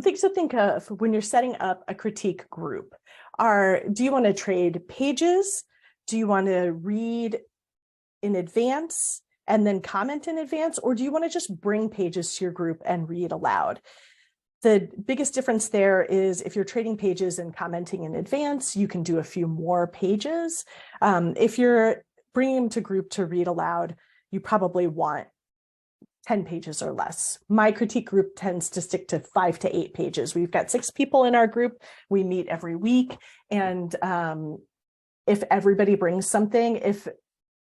things to think of when you're setting up a critique group are, do you want to trade pages? Do you want to read in advance and then comment in advance? Or do you want to just bring pages to your group and read aloud? The biggest difference there is if you're trading pages and commenting in advance, you can do a few more pages. If you're bringing them to group to read aloud, you probably want 10 pages or less. My critique group tends to stick to 5 to 8 pages. We've got 6 people in our group. We meet every week. And if everybody brings something, if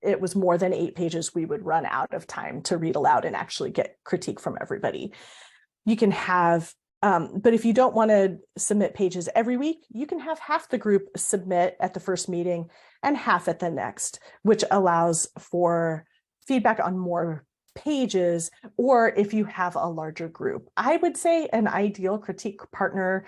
it was more than 8 pages, we would run out of time to read aloud and actually get critique from everybody. You can have, but if you don't want to submit pages every week, you can have half the group submit at the first meeting and half at the next, which allows for feedback on more pages, or if you have a larger group. I would say an ideal critique partner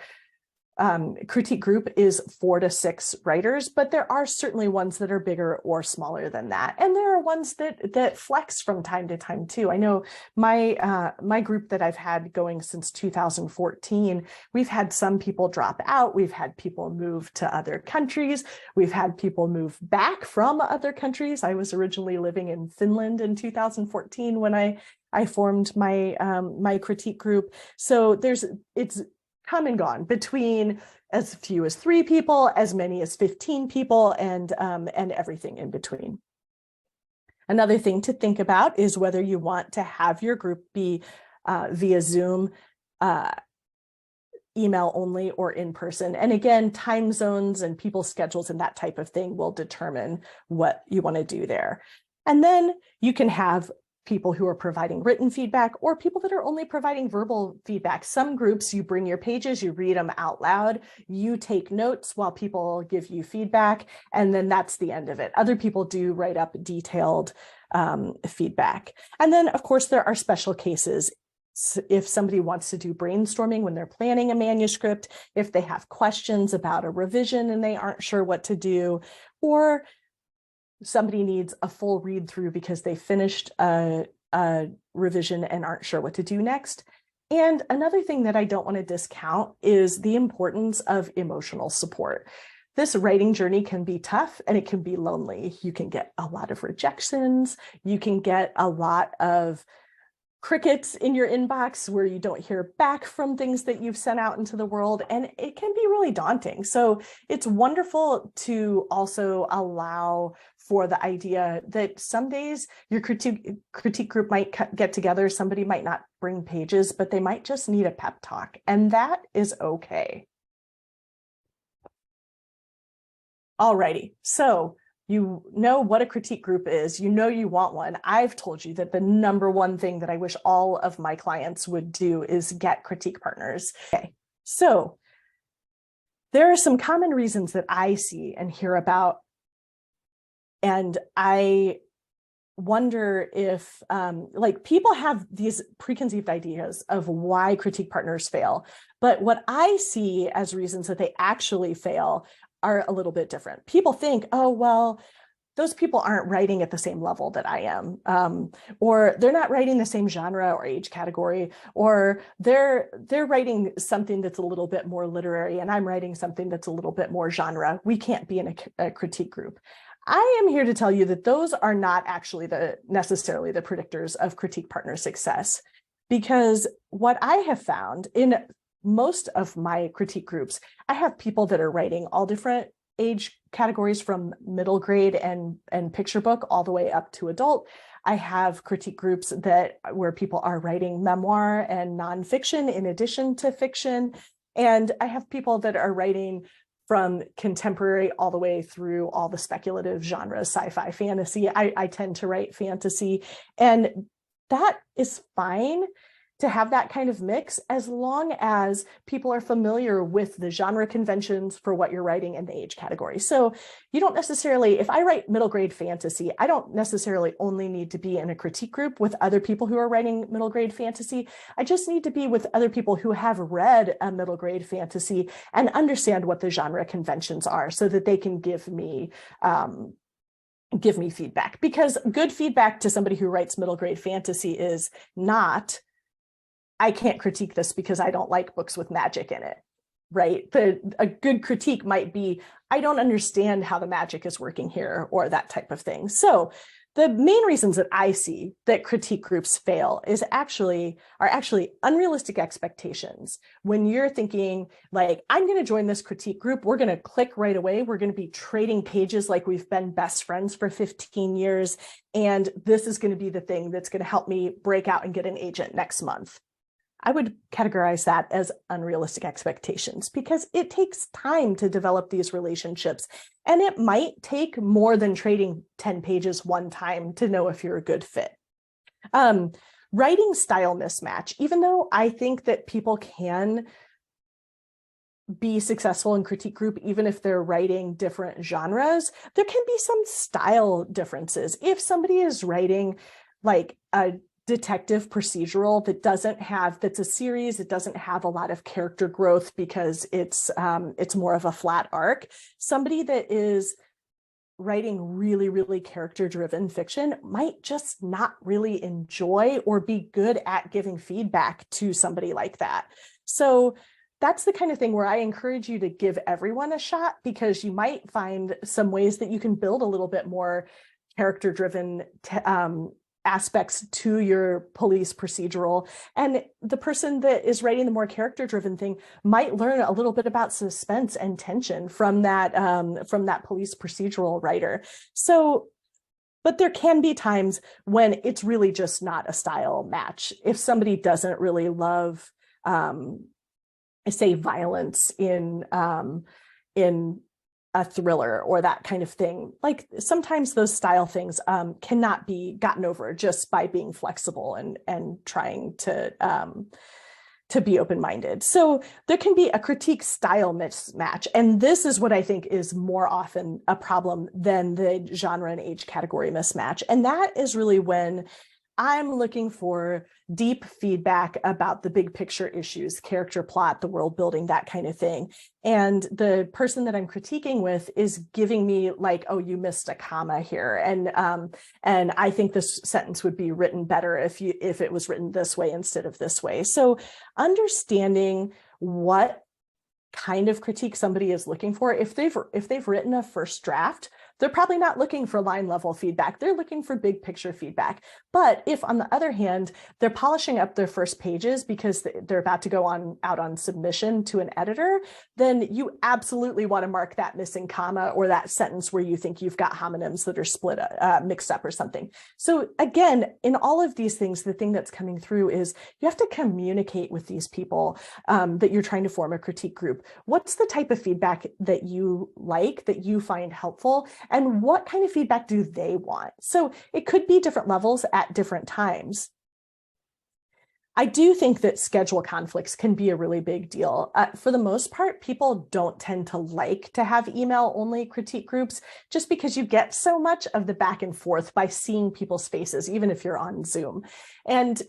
critique group is 4 to 6 writers, but there are certainly ones that are bigger or smaller than that. And there are ones that flex from time to time too. I know my group that I've had going since 2014, we've had some people drop out. We've had people move to other countries. We've had people move back from other countries. I was originally living in Finland in 2014 when I formed my my critique group. So it's come and gone between as few as 3 people, as many as 15 people, and everything in between. Another thing to think about is whether you want to have your group be via Zoom, email only, or in person. And again, time zones and people's schedules and that type of thing will determine what you want to do there. And then you can have people who are providing written feedback or people that are only providing verbal feedback. Some groups, you bring your pages, you read them out loud, you take notes while people give you feedback, and then that's the end of it. Other people do write up detailed feedback. And then, of course, there are special cases. If somebody wants to do brainstorming when they're planning a manuscript, if they have questions about a revision and they aren't sure what to do, or somebody needs a full read through because they finished a revision and aren't sure what to do next. And another thing that I don't want to discount is the importance of emotional support. This writing journey can be tough and it can be lonely. You can get a lot of rejections. You can get a lot of crickets in your inbox where you don't hear back from things that you've sent out into the world, and it can be really daunting. So it's wonderful to also allow for the idea that some days your critique group might get together, somebody might not bring pages, but they might just need a pep talk, and that is okay. Alrighty, so you know what a critique group is, you know you want one. I've told you that the number one thing that I wish all of my clients would do is get critique partners. Okay, so there are some common reasons that I see and hear about, and I wonder if like people have these preconceived ideas of why critique partners fail, but what I see as reasons that they actually fail are a little bit different. People think, oh, well, those people aren't writing at the same level that I am, or they're not writing the same genre or age category, or they're writing something that's a little bit more literary and I'm writing something that's a little bit more genre. We can't be in a critique group. I am here to tell you that those are not actually necessarily the predictors of critique partner success, because what I have found in most of my critique groups, I have people that are writing all different age categories from middle grade and picture book all the way up to adult. I have critique groups where people are writing memoir and nonfiction in addition to fiction. And I have people that are writing from contemporary all the way through all the speculative genres, sci-fi, fantasy. I tend to write fantasy, and that is fine to have that kind of mix, as long as people are familiar with the genre conventions for what you're writing in the age category. So you don't necessarily, if I write middle grade fantasy, I don't necessarily only need to be in a critique group with other people who are writing middle grade fantasy. I just need to be with other people who have read a middle grade fantasy and understand what the genre conventions are so that they can give me feedback. Because good feedback to somebody who writes middle grade fantasy is not, I can't critique this because I don't like books with magic in it, right? A good critique might be, I don't understand how the magic is working here, or that type of thing. So the main reasons that I see that critique groups fail are actually unrealistic expectations. When you're thinking like, I'm going to join this critique group, we're going to click right away, we're going to be trading pages like we've been best friends for 15 years, and this is going to be the thing that's going to help me break out and get an agent next month. I would categorize that as unrealistic expectations, because it takes time to develop these relationships, and it might take more than trading 10 pages one time to know if you're a good fit. Writing style mismatch, even though I think that people can be successful in critique group, even if they're writing different genres, there can be some style differences. If somebody is writing like a detective procedural that's a series, it doesn't have a lot of character growth because it's more of a flat arc. Somebody that is writing really, really character-driven fiction might just not really enjoy or be good at giving feedback to somebody like that. So that's the kind of thing where I encourage you to give everyone a shot, because you might find some ways that you can build a little bit more character-driven aspects to your police procedural, and the person that is writing the more character-driven thing might learn a little bit about suspense and tension from that police procedural writer. So, but there can be times when it's really just not a style match. If somebody doesn't really love, say, violence in a thriller or that kind of thing, like sometimes those style things cannot be gotten over just by being flexible and trying to be open-minded. So there can be a critique style mismatch, and this is what I think is more often a problem than the genre and age category mismatch. And that is really when I'm looking for deep feedback about the big picture issues, character plot, the world building, that kind of thing. And the person that I'm critiquing with is giving me like, oh, you missed a comma here. And I think this sentence would be written better if it was written this way instead of this way. So understanding what kind of critique somebody is looking for, if they've written a first draft, they're probably not looking for line level feedback. They're looking for big picture feedback. But if, on the other hand, they're polishing up their first pages because they're about to go out on submission to an editor, then you absolutely want to mark that missing comma or that sentence where you think you've got homonyms that are mixed up or something. So again, in all of these things, the thing that's coming through is you have to communicate with these people that you're trying to form a critique group. What's the type of feedback that you like, that you find helpful? And what kind of feedback do they want? So it could be different levels at different times. I do think that schedule conflicts can be a really big deal. For the most part, people don't tend to like to have email-only critique groups just because you get so much of the back and forth by seeing people's faces, even if you're on Zoom, and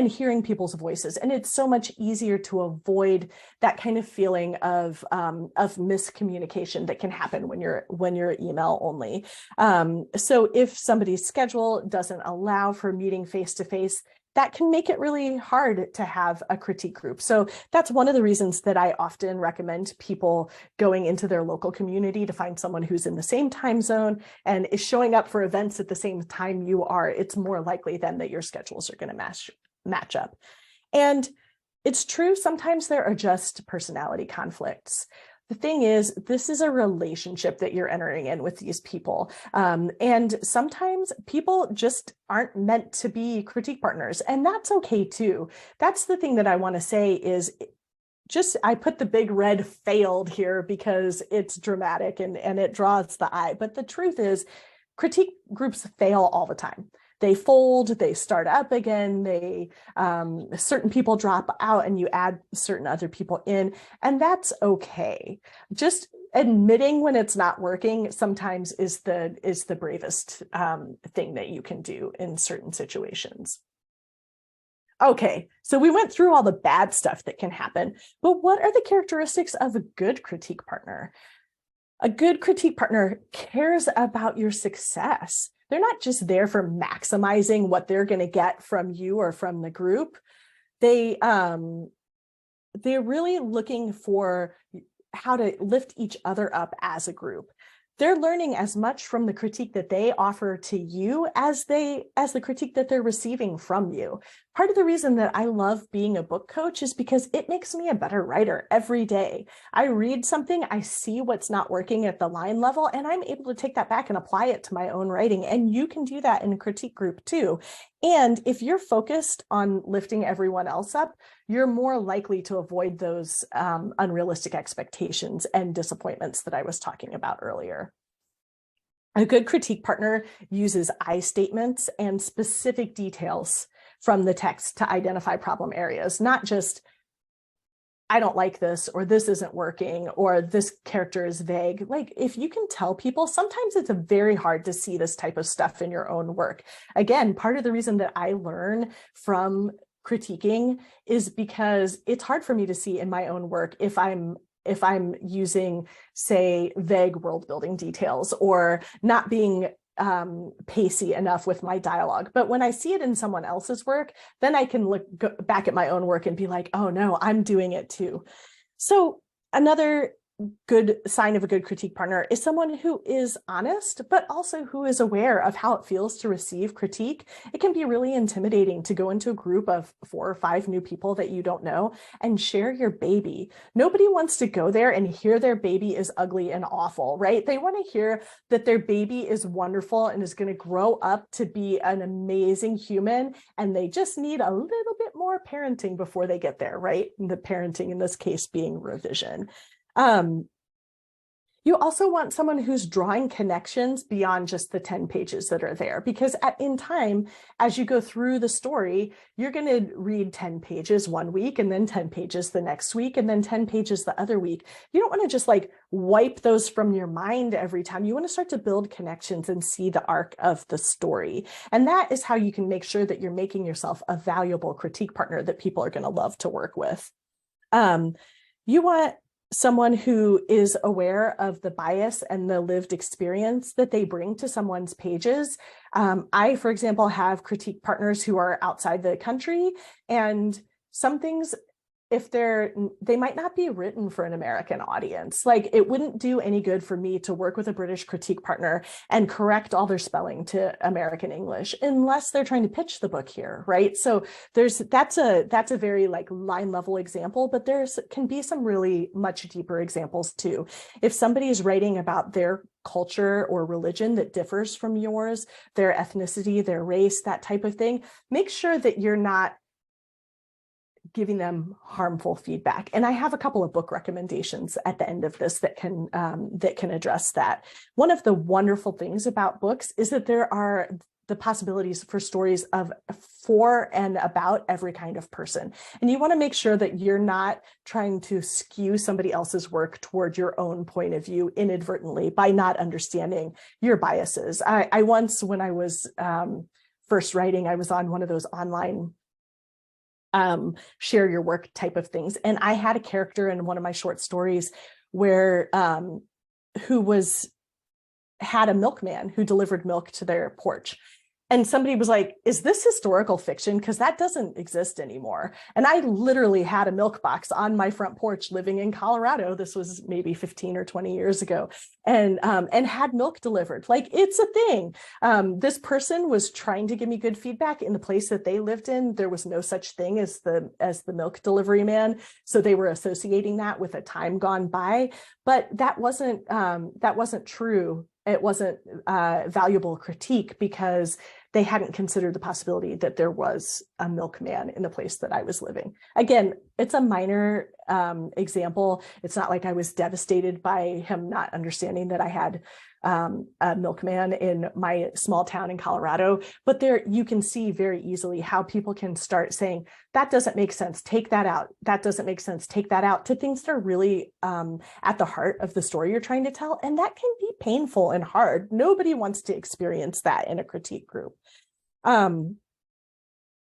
hearing people's voices. And it's so much easier to avoid that kind of feeling of miscommunication that can happen when you're email only. So if somebody's schedule doesn't allow for meeting face-to-face, that can make it really hard to have a critique group. So that's one of the reasons that I often recommend people going into their local community to find someone who's in the same time zone and is showing up for events at the same time you are. It's more likely then that your schedules are going to match up. And it's true, sometimes there are just personality conflicts. The thing is, this is a relationship that you're entering in with these people. And sometimes people just aren't meant to be critique partners, and that's okay too. That's the thing that I want to say is I put the big red failed here because it's dramatic and it draws the eye. But the truth is, critique groups fail all the time. They fold, they start up again, certain people drop out and you add certain other people in, and that's okay. Just admitting when it's not working sometimes is the bravest thing that you can do in certain situations. Okay, so we went through all the bad stuff that can happen, but what are the characteristics of a good critique partner? A good critique partner cares about your success. They're not just there for maximizing what they're going to get from you or from the group. they they're really looking for how to lift each other up as a group. They're learning as much from the critique that they offer to you as the critique that they're receiving from you. Part of the reason that I love being a book coach is because it makes me a better writer every day. I read something, I see what's not working at the line level, and I'm able to take that back and apply it to my own writing. And you can do that in a critique group too. And if you're focused on lifting everyone else up, you're more likely to avoid those unrealistic expectations and disappointments that I was talking about earlier. A good critique partner uses I statements and specific details from the text to identify problem areas, not just, I don't like this, or this isn't working, or this character is vague. Like, if you can tell people, sometimes it's very hard to see this type of stuff in your own work. Again, part of the reason that I learn from critiquing is because it's hard for me to see in my own work if I'm using, say, vague world building details or not being pacey enough with my dialogue. But when I see it in someone else's work, then I can look back at my own work and be like, oh no, I'm doing it too. So another good sign of a good critique partner is someone who is honest, but also who is aware of how it feels to receive critique. It can be really intimidating to go into a group of 4 or 5 new people that you don't know and share your baby. Nobody wants to go there and hear their baby is ugly and awful, right? They want to hear that their baby is wonderful and is going to grow up to be an amazing human, and they just need a little bit more parenting before they get there, right? And the parenting in this case being revision. You also want someone who's drawing connections beyond just the 10 pages that are there, because in time, as you go through the story, you're going to read 10 pages one week and then 10 pages the next week and then 10 pages the other week. You don't want to just like wipe those from your mind every time. You want to start to build connections and see the arc of the story. And that is how you can make sure that you're making yourself a valuable critique partner that people are going to love to work with. You want someone who is aware of the bias and the lived experience that they bring to someone's pages. I, for example, have critique partners who are outside the country, and some things, if they might not be written for an American audience. Like, it wouldn't do any good for me to work with a British critique partner and correct all their spelling to American English unless they're trying to pitch the book here, right? So that's a very like line level example, but can be some really much deeper examples too. If somebody is writing about their culture or religion that differs from yours, their ethnicity, their race, that type of thing, make sure that you're not giving them harmful feedback. And I have a couple of book recommendations at the end of this that can address that. One of the wonderful things about books is that there are the possibilities for stories for and about every kind of person. And you want to make sure that you're not trying to skew somebody else's work toward your own point of view inadvertently by not understanding your biases. I once, when I was first writing, I was on one of those online share your work type of things. And I had a character in one of my short stories where who had a milkman who delivered milk to their porch. And somebody was like, is this historical fiction? Because that doesn't exist anymore. And I literally had a milk box on my front porch living in Colorado. This was maybe 15 or 20 years ago, and had milk delivered. Like, it's a thing. This person was trying to give me good feedback. In the place that they lived in, there was no such thing as the milk delivery man. So they were associating that with a time gone by, but that wasn't true. It wasn't valuable critique because they hadn't considered the possibility that there was a milkman in the place that I was living. Again, it's a minor example. It's not like I was devastated by him not understanding that I had a milkman in my small town in Colorado, but there you can see very easily how people can start saying, that doesn't make sense, take that out. That doesn't make sense, take that out, to things that are really at the heart of the story you're trying to tell. And that can be painful and hard. Nobody wants to experience that in a critique group.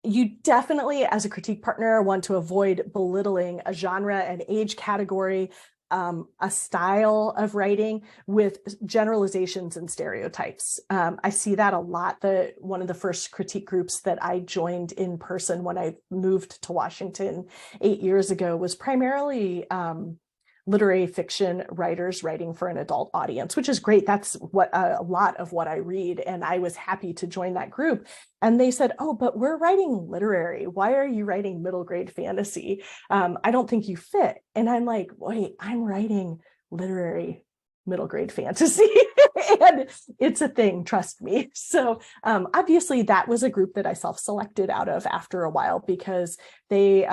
You definitely, as a critique partner, want to avoid belittling a genre and age category. a style of writing with generalizations and stereotypes. I see that a lot. One of the first critique groups that I joined in person when I moved to Washington 8 years ago was primarily literary fiction writers writing for an adult audience, which is great. That's what a lot of what I read. And I was happy to join that group. And they said, oh, but we're writing literary. Why are you writing middle grade fantasy? I don't think you fit. And I'm like, wait, I'm writing literary middle grade fantasy. And it's a thing, trust me. So obviously that was a group that I self-selected out of after a while, because they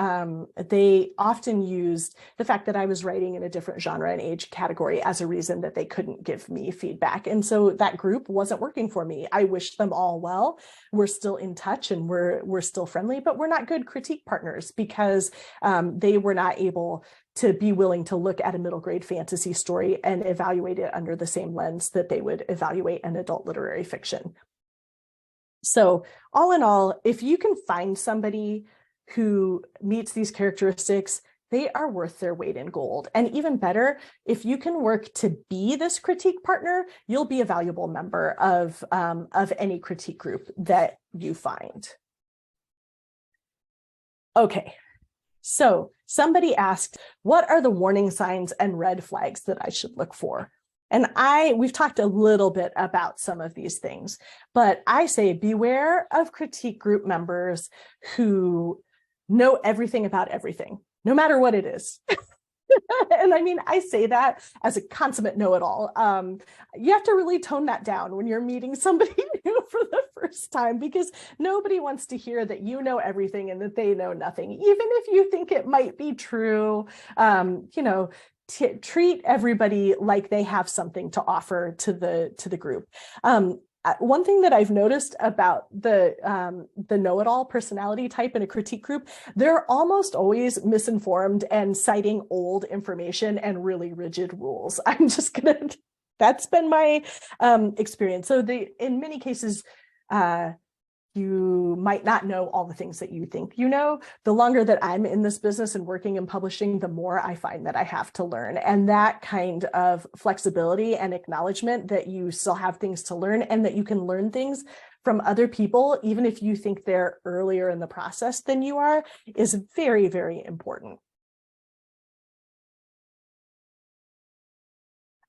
often used the fact that I was writing in a different genre and age category as a reason that they couldn't give me feedback. And so that group wasn't working for me. I wish them all well. We're still in touch and we're still friendly, but we're not good critique partners because they were not able to be willing to look at a middle grade fantasy story and evaluate it under the same lens that they would evaluate an adult literary fiction. So all in all, if you can find somebody who meets these characteristics, they are worth their weight in gold. And even better, if you can work to be this critique partner, you'll be a valuable member of any critique group that you find. Okay. So somebody asked, what are the warning signs and red flags that I should look for? And we've talked a little bit about some of these things, but I say beware of critique group members who know everything about everything, no matter what it is. And I mean, I say that as a consummate know-it-all. You have to really tone that down when you're meeting somebody new for the first time, because nobody wants to hear that you know everything and that they know nothing, even if you think it might be true. Treat everybody like they have something to offer to the group. One thing that I've noticed about the know-it-all personality type in a critique group, they're almost always misinformed and citing old information and really rigid rules. That's been my experience. So in many cases, you might not know all the things that you think you know. The longer that I'm in this business and working and publishing, the more I find that I have to learn. And that kind of flexibility and acknowledgement that you still have things to learn and that you can learn things from other people, even if you think they're earlier in the process than you are, is very, very important.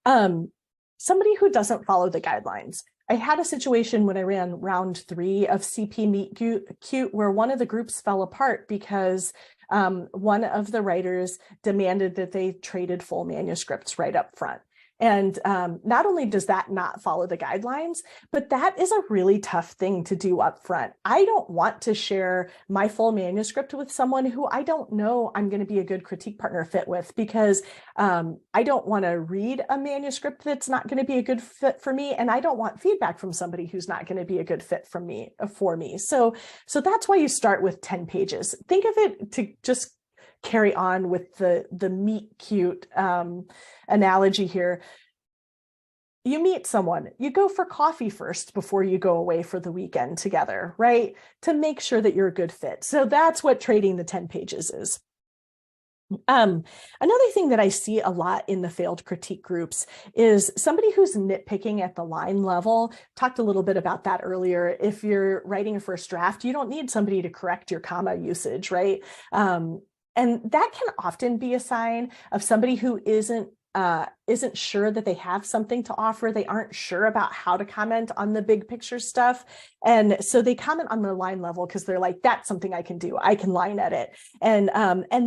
Somebody who doesn't follow the guidelines. I had a situation when I ran round 3 of CP Meet Cute where one of the groups fell apart because one of the writers demanded that they traded full manuscripts right up front. And not only does that not follow the guidelines, but that is a really tough thing to do up front. I don't want to share my full manuscript with someone who I don't know I'm going to be a good critique partner fit with, because I don't want to read a manuscript that's not going to be a good fit for me. And I don't want feedback from somebody who's not going to be a good fit for me. So that's why you start with 10 pages. Think of it to just carry on with the meet cute analogy here. You meet someone, you go for coffee first before you go away for the weekend together, right? To make sure that you're a good fit. So that's what trading the 10 pages is. Another thing that I see a lot in the failed critique groups is somebody who's nitpicking at the line level. Talked a little bit about that earlier. If you're writing a first draft, you don't need somebody to correct your comma usage, right? And that can often be a sign of somebody who isn't sure that they have something to offer. They aren't sure about how to comment on the big picture stuff. And so they comment on the line level because they're like, that's something I can do. I can line edit. And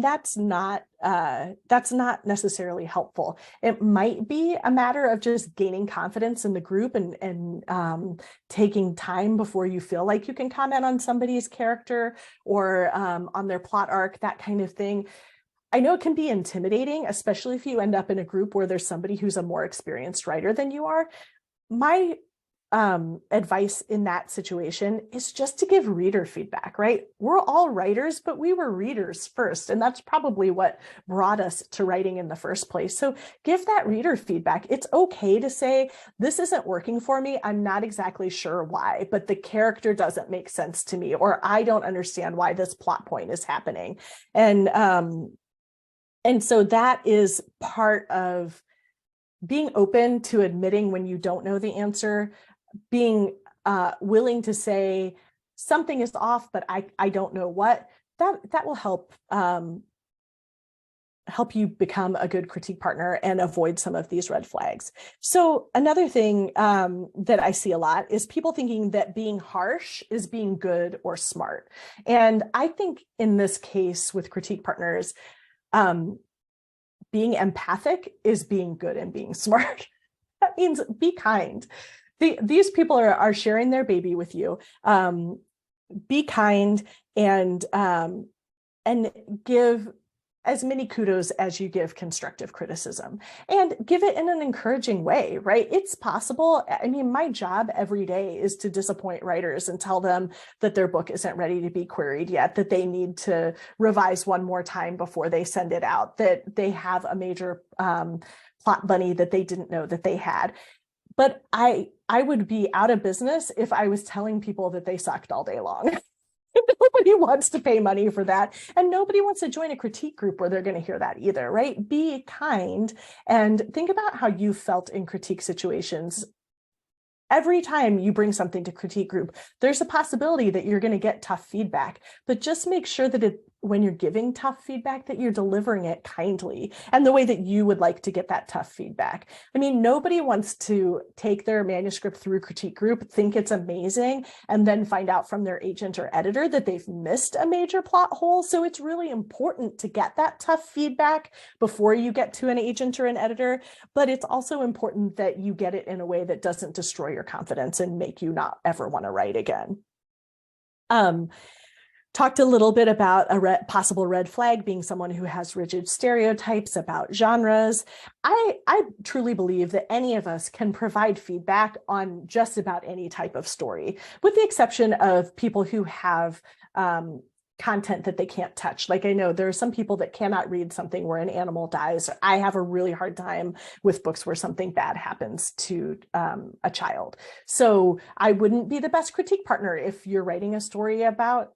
that's not necessarily helpful. It might be a matter of just gaining confidence in the group and taking time before you feel like you can comment on somebody's character or on their plot arc, that kind of thing. I know it can be intimidating, especially if you end up in a group where there's somebody who's a more experienced writer than you are. My advice in that situation is just to give reader feedback, right? We're all writers, but we were readers first, and that's probably what brought us to writing in the first place. So give that reader feedback. It's okay to say, this isn't working for me. I'm not exactly sure why, but the character doesn't make sense to me, or I don't understand why this plot point is happening. And so that is part of being open to admitting when you don't know the answer, being willing to say something is off, but I don't know what. That will help you become a good critique partner and avoid some of these red flags. So another thing that I see a lot is people thinking that being harsh is being good or smart. And I think in this case with critique partners, being empathic is being good and being smart. That means be kind. These people are sharing their baby with you. Be kind and give as many kudos as you give constructive criticism, and give it in an encouraging way, right? It's possible. I mean, my job every day is to disappoint writers and tell them that their book isn't ready to be queried yet, that they need to revise one more time before they send it out, that they have a major plot bunny that they didn't know that they had. But I would be out of business if I was telling people that they sucked all day long. Nobody wants to pay money for that. And nobody wants to join a critique group where they're going to hear that either, right? Be kind and think about how you felt in critique situations. Every time you bring something to critique group, there's a possibility that you're going to get tough feedback, but just make sure that when you're giving tough feedback, that you're delivering it kindly and the way that you would like to get that tough feedback. I mean, nobody wants to take their manuscript through critique group, think it's amazing, and then find out from their agent or editor that they've missed a major plot hole. So it's really important to get that tough feedback before you get to an agent or an editor, but it's also important that you get it in a way that doesn't destroy your confidence and make you not ever want to write again. Talked a little bit about a possible red flag being someone who has rigid stereotypes about genres. I truly believe that any of us can provide feedback on just about any type of story, with the exception of people who have content that they can't touch. Like, I know there are some people that cannot read something where an animal dies. I have a really hard time with books where something bad happens to a child. So I wouldn't be the best critique partner if you're writing a story about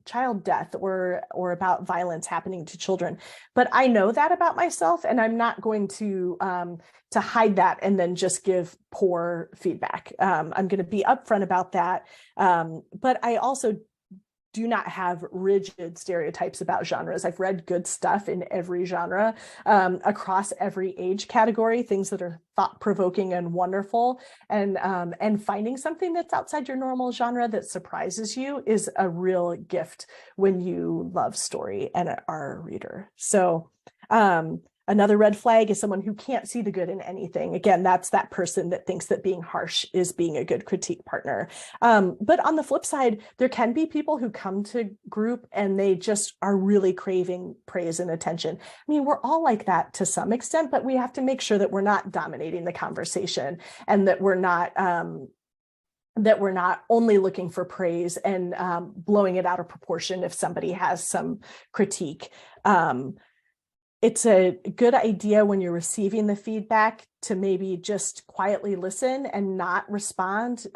child death or about violence happening to children. But I know that about myself, and I'm not going to hide that and then just give poor feedback. I'm going to be upfront about that. But I also do not have rigid stereotypes about genres. I've read good stuff in every genre, across every age category, things that are thought-provoking and wonderful. And finding something that's outside your normal genre that surprises you is a real gift when you love story and are a reader. So another red flag is someone who can't see the good in anything. Again, that's that person that thinks that being harsh is being a good critique partner. But on the flip side, there can be people who come to group and they just are really craving praise and attention. I mean, we're all like that to some extent, but we have to make sure that we're not dominating the conversation and that we're not only looking for praise and blowing it out of proportion if somebody has some critique. It's a good idea when you're receiving the feedback to maybe just quietly listen and not respond.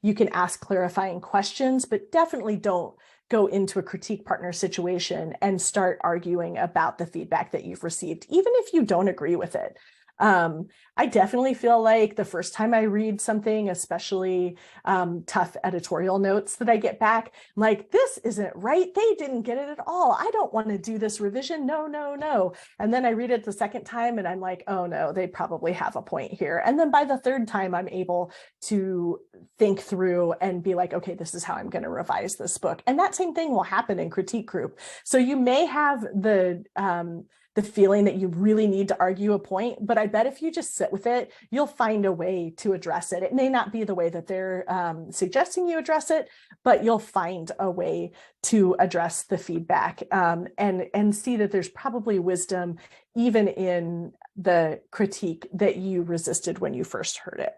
You can ask clarifying questions, but definitely don't go into a critique partner situation and start arguing about the feedback that you've received, even if you don't agree with it. I definitely feel like the first time I read something, especially tough editorial notes that I get back, I'm like, this isn't right. They didn't get it at all. I don't want to do this revision. No, no, no. And then I read it the second time and I'm like, oh no, they probably have a point here. And then by the third time, I'm able to think through and be like, okay, this is how I'm going to revise this book. And that same thing will happen in critique group. So you may have the feeling that you really need to argue a point, but I bet if you just sit with it, you'll find a way to address it. It may not be the way that they're suggesting you address it, but you'll find a way to address the feedback and see that there's probably wisdom even in the critique that you resisted when you first heard it.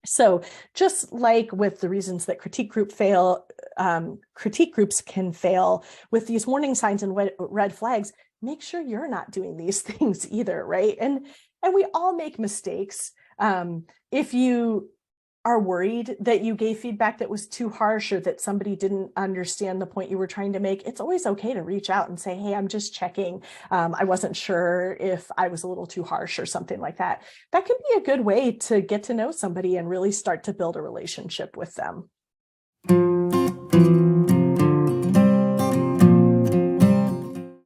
So just like with the reasons that critique groups can fail with these warning signs and red flags, make sure you're not doing these things either, right? And we all make mistakes. If you are worried that you gave feedback that was too harsh or that somebody didn't understand the point you were trying to make, it's always okay to reach out and say, hey, I'm just checking. I wasn't sure if I was a little too harsh or something like that. That can be a good way to get to know somebody and really start to build a relationship with them.